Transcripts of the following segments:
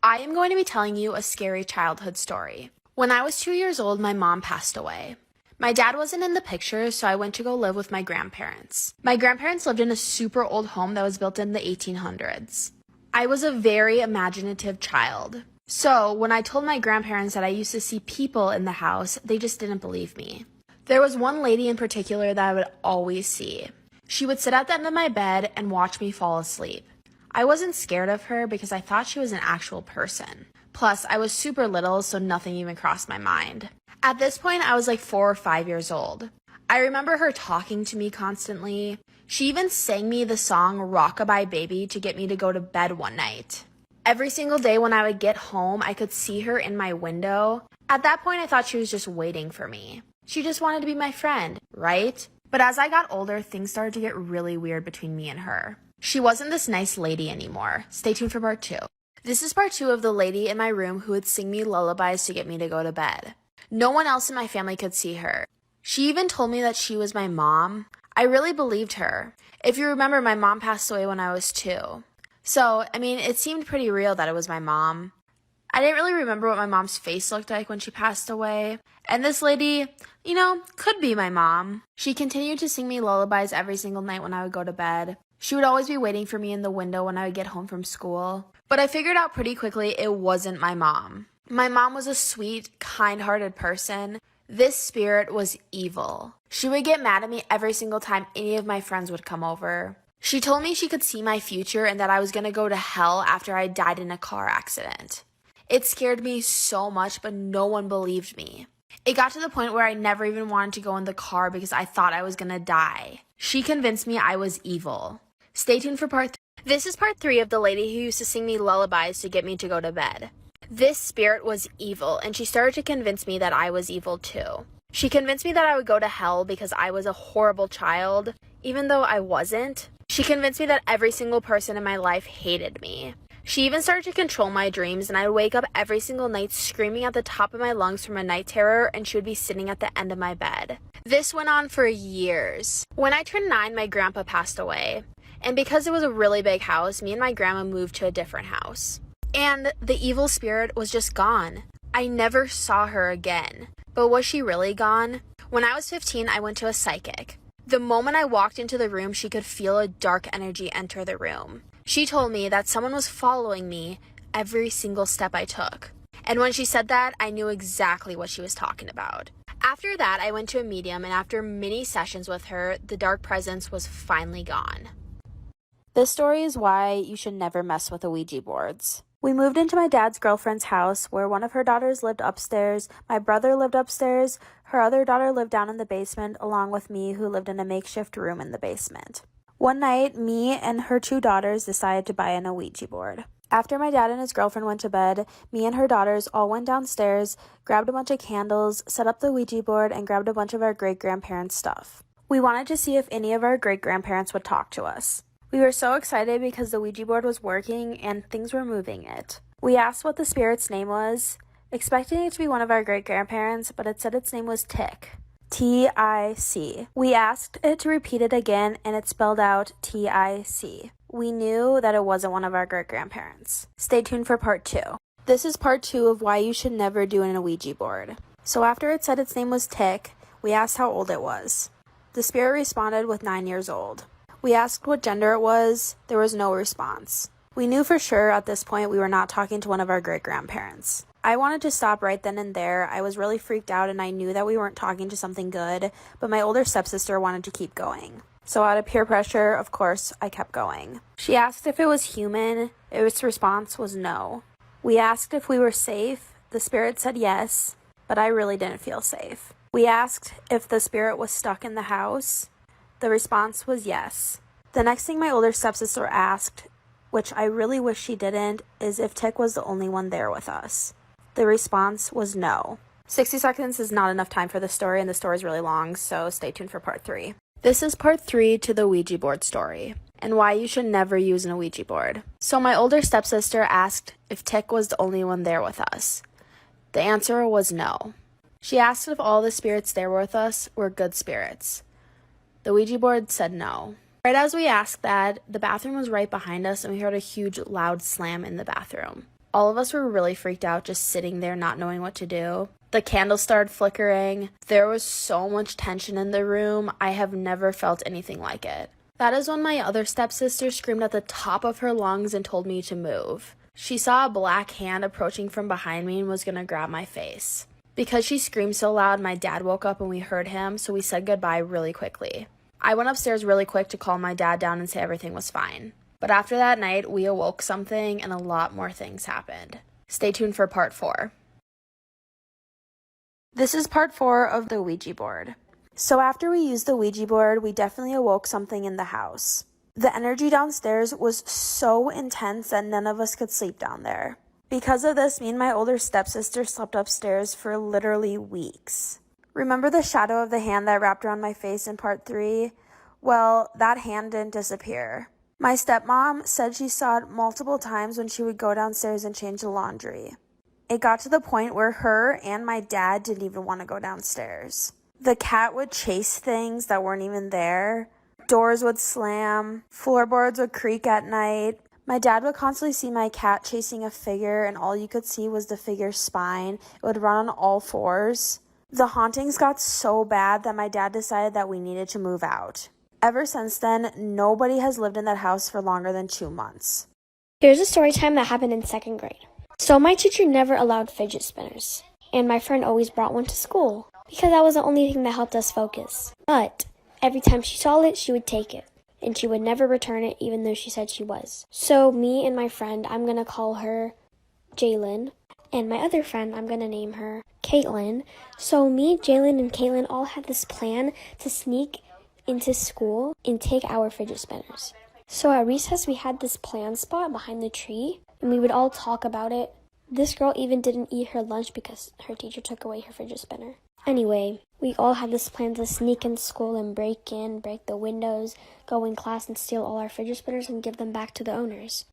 I am going to be telling you a scary childhood story. When I was 2 years old, my mom passed away. My dad wasn't in the picture, so I went to go live with my grandparents. My grandparents lived in a super old home that was built in the 1800s. I was a very imaginative child. So when I told my grandparents that I used to see people in the house, they just didn't believe me. There was one lady in particular that I would always see. She would sit at the end of my bed and watch me fall asleep. I wasn't scared of her because I thought she was an actual person. Plus, I was super little, so nothing even crossed my mind. At this point, I was like 4 or 5 years old. I remember her talking to me constantly. She even sang me the song Rockabye Baby to get me to go to bed one night. Every single day when I would get home, I could see her in my window. At that point, I thought she was just waiting for me. She just wanted to be my friend, right? But as I got older, things started to get really weird between me and her. She wasn't this nice lady anymore. Stay tuned for part 2. This is part 2 of the lady in my room who would sing me lullabies to get me to go to bed. No one else in my family could see her. She even told me that she was my mom. I really believed her. If you remember, my mom passed away when I was 2. So, it seemed pretty real that it was my mom. I didn't really remember what my mom's face looked like when she passed away. And this lady, could be my mom. She continued to sing me lullabies every single night when I would go to bed. She would always be waiting for me in the window when I would get home from school. But I figured out pretty quickly it wasn't my mom. My mom was a sweet, kind-hearted person. This spirit was evil. She would get mad at me every single time any of my friends would come over. She told me she could see my future and that I was going to go to hell after I died in a car accident. It scared me so much, but no one believed me. It got to the point where I never even wanted to go in the car because I thought I was going to die. She convinced me I was evil. Stay tuned for part 3. This is part 3 of the lady who used to sing me lullabies to get me to go to bed. This spirit was evil, and she started to convince me that I was evil too. She convinced me that I would go to hell because I was a horrible child, even though I wasn't. She convinced me that every single person in my life hated me. She even started to control my dreams, and I would wake up every single night screaming at the top of my lungs from a night terror, and she would be sitting at the end of my bed. This went on for years. When I turned 9, my grandpa passed away. And because it was a really big house, me and my grandma moved to a different house. And the evil spirit was just gone. I never saw her again. But was she really gone? When I was 15, I went to a psychic. The moment I walked into the room, she could feel a dark energy enter the room. She told me that someone was following me every single step I took. And when she said that, I knew exactly what she was talking about. After that, I went to a medium, and after many sessions with her, the dark presence was finally gone. This story is why you should never mess with the Ouija boards. We moved into my dad's girlfriend's house where one of her daughters lived upstairs, my brother lived upstairs, her other daughter lived down in the basement, along with me who lived in a makeshift room in the basement. One night, me and her 2 daughters decided to buy an Ouija board. After my dad and his girlfriend went to bed, me and her daughters all went downstairs, grabbed a bunch of candles, set up the Ouija board, and grabbed a bunch of our great-grandparents' stuff. We wanted to see if any of our great-grandparents would talk to us. We were so excited because the Ouija board was working and things were moving it. We asked what the spirit's name was, expecting it to be one of our great-grandparents, but it said its name was Tick. T-I-C. We asked it to repeat it again, and it spelled out T-I-C. We knew that it wasn't one of our great-grandparents. Stay tuned for part 2. This is part 2 of why you should never do an Ouija board. So after it said its name was Tick, we asked how old it was. The spirit responded with 9 years old. We asked what gender it was. There was no response. We knew for sure at this point we were not talking to one of our great-grandparents. I wanted to stop right then and there. I was really freaked out and I knew that we weren't talking to something good, but my older stepsister wanted to keep going. So out of peer pressure, of course, I kept going. She asked if it was human. Its response was no. We asked if we were safe. The spirit said yes, but I really didn't feel safe. We asked if the spirit was stuck in the house. The response was yes. The next thing my older stepsister asked, which I really wish she didn't, is if Tick was the only one there with us. The response was no. 60 seconds is not enough time for the story, and the story is really long, so stay tuned for part 3. This is part 3 to the Ouija board story, and why you should never use an Ouija board. So my older stepsister asked if Tick was the only one there with us. The answer was no. She asked if all the spirits there with us were good spirits. The Ouija board said no. Right as we asked that, the bathroom was right behind us and we heard a huge loud slam in the bathroom. All of us were really freaked out just sitting there not knowing what to do. The candles started flickering. There was so much tension in the room. I have never felt anything like it. That is when my other stepsister screamed at the top of her lungs and told me to move. She saw a black hand approaching from behind me and was going to grab my face. Because she screamed so loud, my dad woke up and we heard him, so we said goodbye really quickly. I went upstairs really quick to calm my dad down and say everything was fine. But after that night, we awoke something and a lot more things happened. Stay tuned for part 4. This is part 4 of the Ouija board. So after we used the Ouija board, we definitely awoke something in the house. The energy downstairs was so intense that none of us could sleep down there. Because of this, me and my older stepsister slept upstairs for literally weeks. Remember the shadow of the hand that wrapped around my face in part 3? Well, that hand didn't disappear. My stepmom said she saw it multiple times when she would go downstairs and change the laundry. It got to the point where her and my dad didn't even want to go downstairs. The cat would chase things that weren't even there. Doors would slam. Floorboards would creak at night. My dad would constantly see my cat chasing a figure, and all you could see was the figure's spine. It would run on all fours. The hauntings got so bad that my dad decided that we needed to move out. Ever since then, nobody has lived in that house for longer than 2 months. Here's a story time that happened in 2nd grade. So my teacher never allowed fidget spinners, and my friend always brought one to school because that was the only thing that helped us focus. But every time she saw it, she would take it, and she would never return it even though she said she was. So me and my friend, I'm going to call her Jalen, and my other friend, I'm going to name her Caitlin. So me, Jalen, and Caitlin all had this plan to sneak into school and take our fidget spinners. So at recess, we had this plan spot behind the tree, and we would all talk about it. This girl even didn't eat her lunch because her teacher took away her fidget spinner. Anyway, we all had this plan to sneak in school and break the windows, go in class and steal all our fidget spinners and give them back to the owners.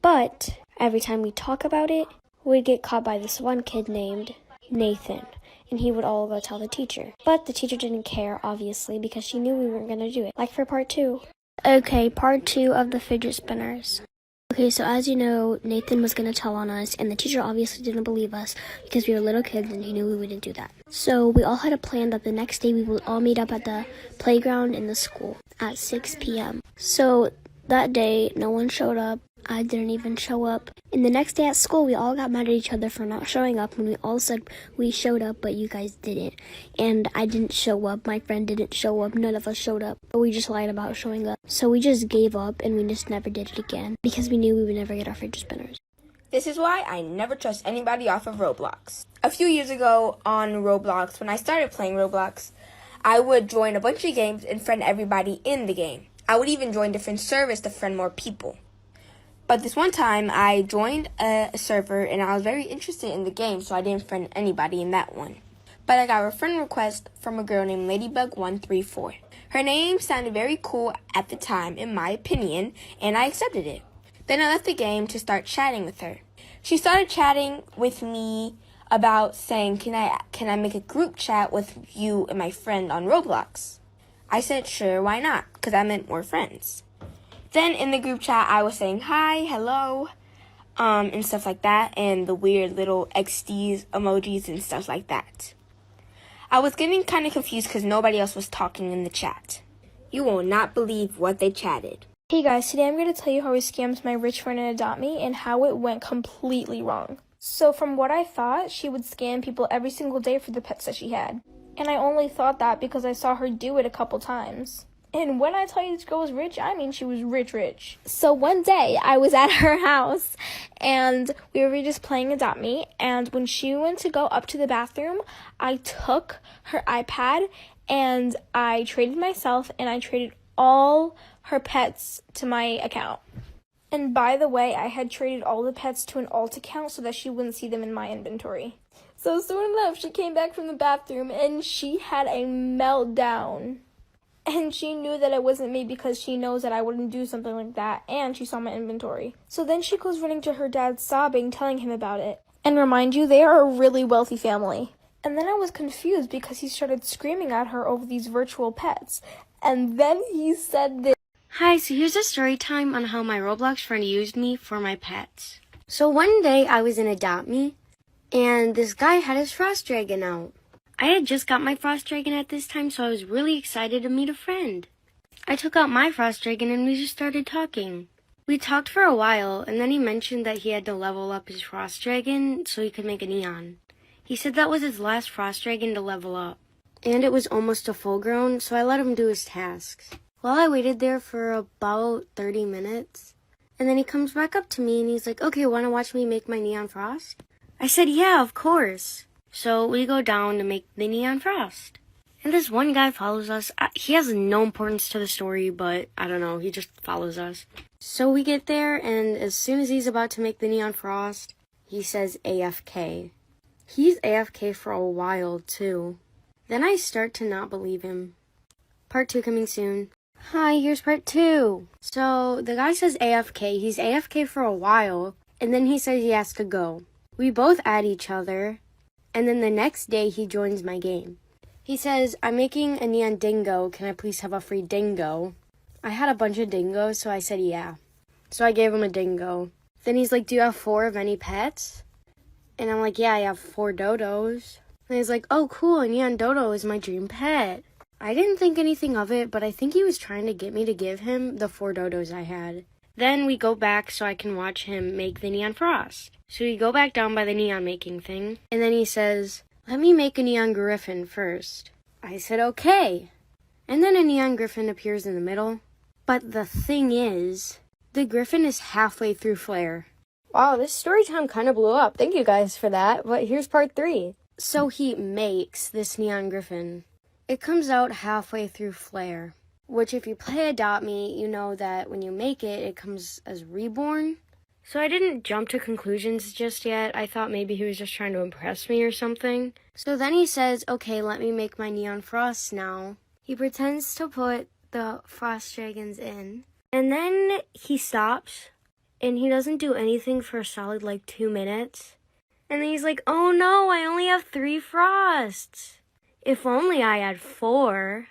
But every time we talk about it, we'd get caught by this one kid named Nathan, and he would all go tell the teacher. But the teacher didn't care, obviously, because she knew we weren't going to do it. Like for part 2. Okay, part 2 of the fidget spinners. Okay, so as you know, Nathan was going to tell on us, and the teacher obviously didn't believe us because we were little kids and he knew we wouldn't do that. So we all had a plan that the next day we would all meet up at the playground in the school at 6 p.m. So that day, no one showed up. I didn't even show up. And the next day at school, we all got mad at each other for not showing up, and we all said we showed up, but you guys didn't. And I didn't show up. My friend didn't show up. None of us showed up. But we just lied about showing up. So we just gave up, and we just never did it again because we knew we would never get our fidget spinners. This is why I never trust anybody off of Roblox. A few years ago on Roblox, when I started playing Roblox, I would join a bunch of games and friend everybody in the game. I would even join different servers to friend more people. But this one time, I joined a server, and I was very interested in the game, so I didn't friend anybody in that one. But I got a friend request from a girl named Ladybug134. Her name sounded very cool at the time, in my opinion, and I accepted it. Then I left the game to start chatting with her. She started chatting with me about saying, can I make a group chat with you and my friend on Roblox? I said, sure, why not? Because I meant we're friends. Then in the group chat, I was saying hi, hello, and stuff like that, and the weird little XDs, emojis, and stuff like that. I was getting kind of confused because nobody else was talking in the chat. You will not believe what they chatted. Hey guys, today I'm going to tell you how I scammed my rich friend and Adopt Me and how it went completely wrong. So from what I thought, she would scam people every single day for the pets that she had. And I only thought that because I saw her do it a couple times. And when I tell you this girl was rich, I mean she was rich. So one day, I was at her house, and we were just playing Adopt Me, and when she went to go up to the bathroom, I took her iPad, and I traded myself, and I traded all her pets to my account. And by the way, I had traded all the pets to an alt account so that she wouldn't see them in my inventory. So soon enough, she came back from the bathroom, and she had a meltdown. And she knew that it wasn't me because she knows that I wouldn't do something like that, and she saw my inventory. So then she goes running to her dad sobbing, telling him about it. And remind you, they are a really wealthy family. And then I was confused because he started screaming at her over these virtual pets. And then he said this. Hi, so here's a story time on how my Roblox friend used me for my pets. So one day I was in Adopt Me, and this guy had his frost dragon out. I had just got my frost dragon at this time, so I was really excited to meet a friend. I took out my frost dragon and we just started talking. We talked for a while, and then he mentioned that he had to level up his frost dragon so he could make a neon. He said that was his last frost dragon to level up, and it was almost a full grown, so I let him do his tasks. Well, I waited there for about 30 minutes, and then he comes back up to me and he's like, okay, wanna watch me make my neon frost? I said, yeah, of course. So we go down to make the neon frost. And this one guy follows us. He has no importance to the story, but I don't know, he just follows us. So we get there, and as soon as he's about to make the neon frost, he says AFK. He's AFK for a while, too. Then I start to not believe him. Part 2 coming soon. Hi, here's part 2. So the guy says AFK. He's AFK for a while, and then he says he has to go. We both add each other, and then the next day he joins my game. He says, I'm making a neon dingo. Can I please have a free dingo? I had a bunch of dingoes, so I said yeah. So I gave him a dingo. Then he's like, do you have 4 of any pets? And I'm like, yeah, I have 4 dodos. And he's like, oh, cool, a neon dodo is my dream pet. I didn't think anything of it, but I think he was trying to get me to give him the 4 dodos I had. Then we go back so I can watch him make the neon frost. So we go back down by the neon making thing, and then he says, let me make a neon griffin first. I said, okay. And then a neon griffin appears in the middle. But the thing is, the griffin is halfway through flare. Wow, this story time kind of blew up. Thank you guys for that, but here's part 3. So he makes this neon griffin. It comes out halfway through flare, which if you play Adopt Me, you know that when you make it, it comes as reborn. So I didn't jump to conclusions just yet. I thought maybe he was just trying to impress me or something. So then he says, okay, let me make my neon frost now. He pretends to put the frost dragons in, and then he stops, and he doesn't do anything for a solid 2 minutes. And then he's like, oh no, I only have 3 frosts. If only I had 4.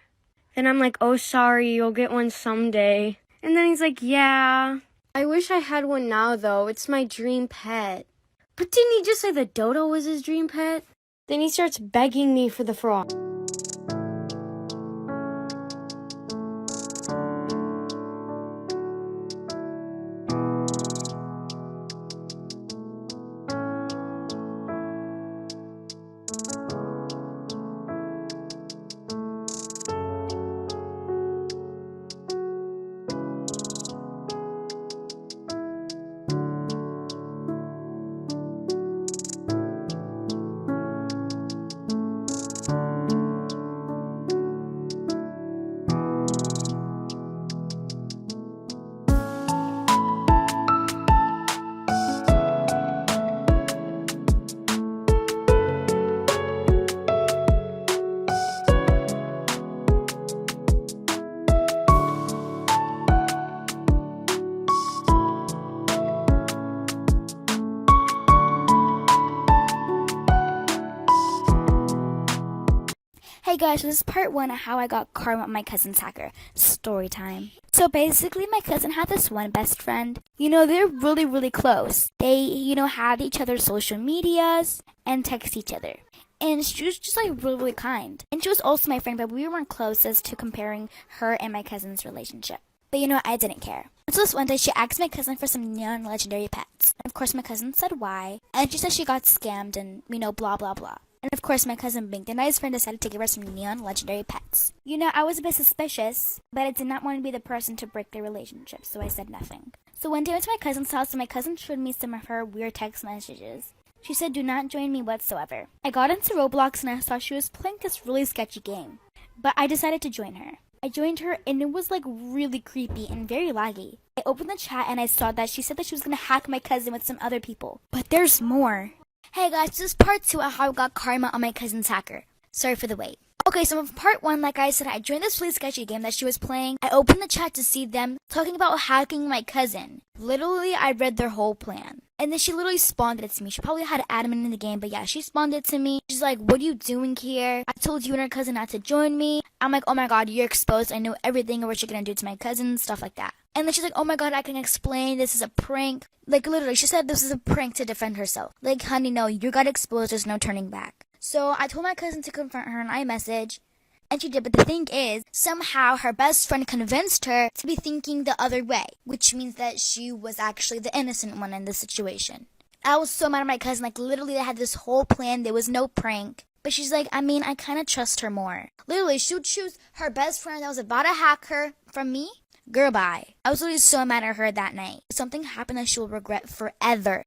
Then I'm like, oh sorry, you'll get one someday. And then he's like, yeah. I wish I had one now, though. It's my dream pet. But didn't he just say the dodo was his dream pet? Then he starts begging me for the frog. Hey guys, so this is part 1 of how I got karma on my cousin's hacker. Story time. So basically, my cousin had this one best friend. They're really close. They, had each other's social medias and text each other. And she was just really kind. And she was also my friend, but we weren't close as to comparing her and my cousin's relationship. But I didn't care. So this one day, she asked my cousin for some neon legendary pets. And of course, my cousin said why. And she said she got scammed and, blah blah blah. And of course, my cousin Bink, the nice friend, decided to give her some neon legendary pets. I was a bit suspicious, but I did not want to be the person to break their relationship, so I said nothing. So one day I went to my cousin's house, and my cousin showed me some of her weird text messages. She said, do not join me whatsoever. I got into Roblox, and I saw she was playing this really sketchy game. But I decided to join her. I joined her, and it was really creepy and very laggy. I opened the chat, and I saw that she said that she was going to hack my cousin with some other people. But there's more. Hey guys, this is part 2 of how I got karma on my cousin's hacker. Sorry for the wait. Okay, so for part 1, like I said, I joined this really sketchy game that she was playing. I opened the chat to see them talking about hacking my cousin. Literally, I read their whole plan. And then she literally spawned it to me. She probably had an admin in the game, but yeah, she spawned it to me. She's like, what are you doing here? I told you and her cousin not to join me. I'm like, oh my god, you're exposed. I know everything of what you're gonna do to my cousin, stuff like that. And then she's like, oh my god, I can explain. This is a prank. Like, literally, she said this is a prank to defend herself. Like, honey, no, you got exposed. There's no turning back. So I told my cousin to confront her on iMessage. And she did, but the thing is, somehow her best friend convinced her to be thinking the other way, which means that she was actually the innocent one in this situation. I was so mad at my cousin, like literally they had this whole plan, there was no prank. But she's like, I mean, I kind of trust her more. Literally, she would choose her best friend that was about to hack her from me. Girl, bye. I was literally so mad at her that night. Something happened that she will regret forever.